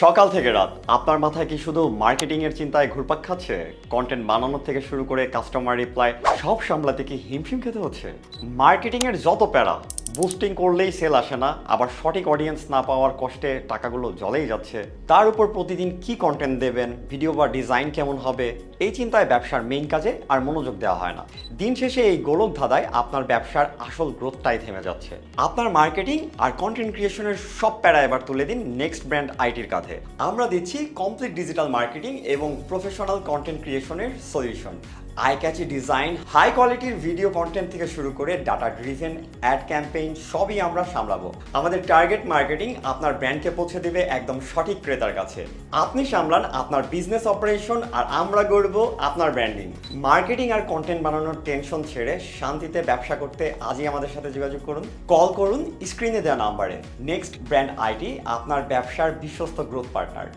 সকাল থেকে রাত আপনার মাথায় কি শুধু মার্কেটিং এর চিন্তায় ঘুরপাক খাচ্ছে? কন্টেন্ট বানানোর থেকে শুরু করে কাস্টমার রিপ্লাই সব সামলাতে কি হিমশিম খেতে হচ্ছে? মার্কেটিং এর যত প্যারা, বুস্টিং করলেই সেল আসে না, আবার সঠিক অডিয়েন্স না পাওয়ার কষ্টে টাকাগুলো জলেই যাচ্ছে। তার উপর প্রতিদিন কি কন্টেন্ট দেবেন, ভিডিও বা ডিজাইন কেমন হবে, এই চিন্তায় ব্যবসার মেইন কাজে আর মনোযোগ দেওয়া হয় না। দিন শেষে এই গোলক ধাঁধায় আপনার ব্যবসার আসল গ্রোথটাই থেমে যাচ্ছে। আপনার মার্কেটিং আর কন্টেন্ট ক্রিয়েশনের সব প্যারা এবার তুলে দিন নেক্সট ব্র্যান্ড আইটির কাঁধে। আমরা দিচ্ছি কমপ্লিট ডিজিটাল মার্কেটিং এবং প্রফেশনাল কন্টেন্ট ক্রিয়েশনের solution. Eye catchy design, high কোয়ালিটির ভিডিও কন্টেন্ট থেকে শুরু করে ডাটা ড্রিভেন অ্যাড ক্যাম্পেইন সবই আমরা সামলাবো। আমাদের টার্গেট মার্কেটিং আপনার ব্র্যান্ডকে পৌঁছে দেবে একদম সঠিক ক্রেতার কাছে। আপনি সামলান আপনার বিজনেস অপারেশন আর আমরা গড়ব আপনার ব্র্যান্ডিং। মার্কেটিং আর কন্টেন্ট বানানোর টেনশন ছেড়ে শান্তিতে ব্যবসা করতে আজই আমাদের সাথে যোগাযোগ করুন। কল করুন স্ক্রিনে দেওয়া নাম্বারে। নেক্সট ব্র্যান্ড আইটি, আপনার ব্যবসার বিশ্বস্ত গ্রোথ পার্টনার।